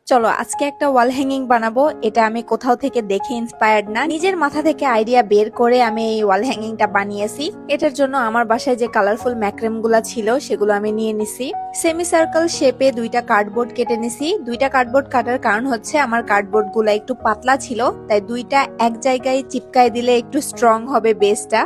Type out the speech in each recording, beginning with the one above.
চলো আজকে একটা ওয়াল হ্যাঙ্গিং বানাবো। এটা আমি কোথাও থেকে দেখে ইন্সপায়ার্ড না, নিজের মাথা থেকে আইডিয়া বের করে আমি এই ওয়াল হ্যাঙ্গিংটা বানিয়েছি। এটার জন্য আমার বাসায় যে কালারফুল ম্যাক্রেম গুলা ছিল সেগুলো আমি নিয়ে নিছি। সেমি সার্কেল শেপে দুইটা কার্ডবোর্ড কেটে নিছি। দুইটা কার্ডবোর্ড কাটার কারণ হচ্ছে আমার কার্ডবোর্ড গুলা একটু পাতলা ছিল, তাই দুইটা এক জায়গায় চিপকায় দিলে একটু স্ট্রং হবে বেসটা।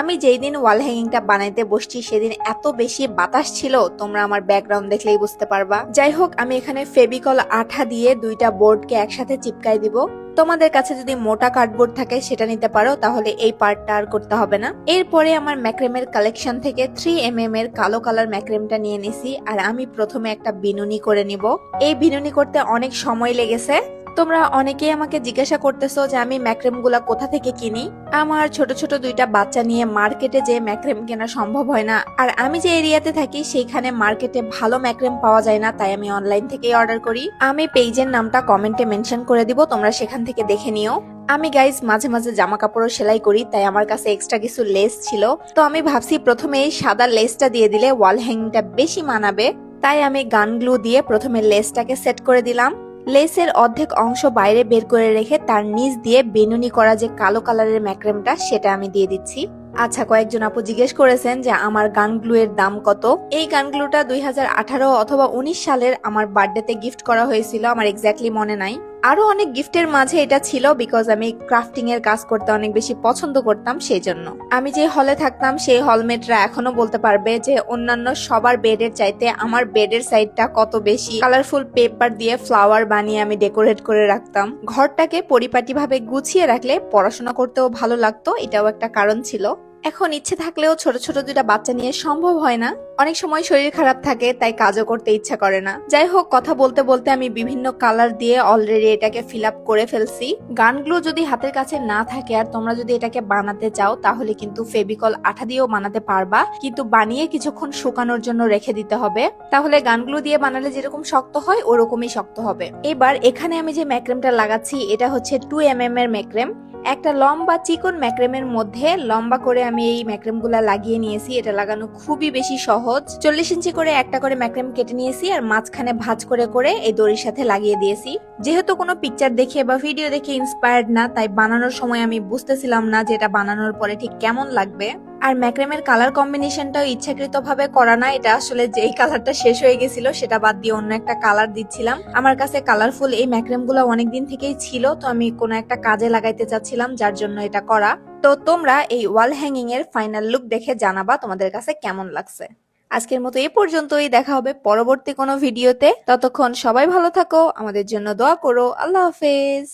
আমি যেই দিন ওয়াল হ্যাঙ্গিংটা বানাইতে বসছি সেদিন এত বেশি বাতাস ছিল, তোমরা আমার ব্যাকগ্রাউন্ড দেখলেই বুঝতে পারবা। যাই হোক, আমি এখানে ফেভিকল আঠা দিয়ে দুইটা বোর্ডকে একসাথে চিপকাই দিব। তোমাদের কাছে যদি মোটা কার্ডবোর্ড থাকে সেটা নিতে পারো, তাহলে এই পার্টটা আর করতে হবে না। এরপরে আমার ম্যাক্রেমের কালেকশন থেকে 3mm এর কালো কালার ম্যাক্রেমটা নিয়ে নিছি, আর আমি প্রথমে একটা বিনুনি করে নিব। এই বিনুনি করতে অনেক সময় লেগেছে। তোমরা অনেকেই আমাকে জিজ্ঞাসা করতেছো যে আমি ম্যাক্রেম গুলা কোথা থেকে কিনি। আমার ছোট ছোট দুইটা বাচ্চা নিয়ে মার্কেটে যে ম্যাক্রেম কেনা সম্ভব হয় না, আর আমি যে এরিয়াতে থাকি সেইখানে মার্কেটে ভালো ম্যাক্রেম পাওয়া যায় না, তাই আমি অনলাইন থেকেই অর্ডার করি। আমি পেজের নামটা কমেন্টে মেনশন করে দিব, তোমরা সেখান থেকে দেখে নিও। আমি গাইজ মাঝে মাঝে জামা কাপড়ও সেলাই করি, তাই আমার কাছে এক্সট্রা কিছু লেস ছিল। তো আমি ভাবছি প্রথমে এই সাদা লেসটা দিয়ে দিলে ওয়াল হ্যাঙ্গিংটা বেশি মানাবে, তাই আমি গান গ্লু দিয়ে প্রথমে লেসটাকে সেট করে দিলাম। লেসের অর্ধেক অংশ বাইরে বের করে রেখে তার নিচ দিয়ে বেনুনি করা যে কালো কালারের ম্যাক্রেমটা সেটা আমি দিয়ে দিচ্ছি। আচ্ছা, কয়েকজন আপু জিজ্ঞেস করেছেন যে আমার গান গ্লু এর দাম কত। এই গান গ্লুটা 2018 অথবা 19 সালের আমার বার্থডেতে গিফট করা হয়েছিল, আমার এক্স্যাক্টলি মনে নাই। আরো অনেক গিফটের মাঝে এটা ছিল, বিকজ আমি ক্রাফটিং এর কাজ করতে অনেক বেশি পছন্দ করতাম, সেই জন্য। আমি যে হলে থাকতাম সেই হলমেটরা এখনো বলতে পারবে যে অন্যান্য সবার বেডের চাইতে আমার বেডের সাইডটা কত বেশি কালারফুল পেপার দিয়ে ফ্লাওয়ার বানিয়ে আমি ডেকোরেট করে রাখতাম। ঘরটাকে পরিপাটি ভাবে গুছিয়ে রাখলে পড়াশোনা করতেও ভালো লাগতো, এটাও একটা কারণ ছিল। এখন ইচ্ছে থাকলেও ছোট ছোট দুইটা বাচ্চা নিয়ে সম্ভব হয় না। অনেক সময় শরীর খারাপ থাকে, তাই কাজও করতে ইচ্ছা করে না। যাই হোক, কথা বলতে বলতে আমি বিভিন্ন কালার দিয়ে অলরেডি এটাকে ফিল আপ করে ফেলছি। গানগুলো যদি হাতের কাছে না থাকে আর তোমরা যদি এটাকে বানাতে চাও, তাহলে কিন্তু ফেভিকল আঠা দিয়েও বানাতে পারবা, কিন্তু বানিয়ে কিছুক্ষণ শুকানোর জন্য রেখে দিতে হবে। তাহলে গানগুলো দিয়ে বানালে যেরকম শক্ত হয় ওরকমই শক্ত হবে। এবার এখানে আমি যে ম্যাক্রেমটা লাগাচ্ছি এটা হচ্ছে 2mm এর ম্যাক্রেম। একটা লম্বা চিকন ম্যাক্রেমের মধ্যে লম্বা করে আমি এই ম্যাক্রেম গুলা লাগিয়ে নিয়েছি। এটা লাগানো খুবই বেশি সহজ। 40 ইঞ্চি করে একটা করে ম্যাক্রেম কেটে নিয়েছি, আর মাঝখানে ভাঁজ করে করে এই দড়ির সাথে লাগিয়ে দিয়েছি। যেহেতু কোনো পিকচার দেখে বা ভিডিও দেখে ইন্সপায়ার্ড না, তাই বানানোর সময় আমি বুঝতেছিলাম না যে এটা বানানোর পরে ঠিক কেমন লাগবে। আর ম্যাক্রেমের কালার কম্বিনেশনটাও ইচ্ছাকৃত ভাবে করা না, এটা আসলে যেই কালারটা শেষ হয়ে গেছিল সেটা বাদ দিয়ে অন্য একটা কালার দিচ্ছিলাম। আমার কাছে কালারফুল এই ম্যাক্রেম গুলো অনেকদিন থেকেই ছিল, তো আমি কোনো একটা কাজে লাগাইতে চাচ্ছিলাম, যার জন্য এটা করা। তো তোমরা এই ওয়াল হ্যাঙ্গিং এর ফাইনাল লুক দেখে জানাবা তোমাদের কাছে কেমন লাগছে। আজকের মতো এই পর্যন্তই, দেখা হবে পরবর্তী কোনো ভিডিওতে। ততক্ষণ সবাই ভালো থাকো, আমাদের জন্য দোয়া করো। আল্লাহ হাফেজ।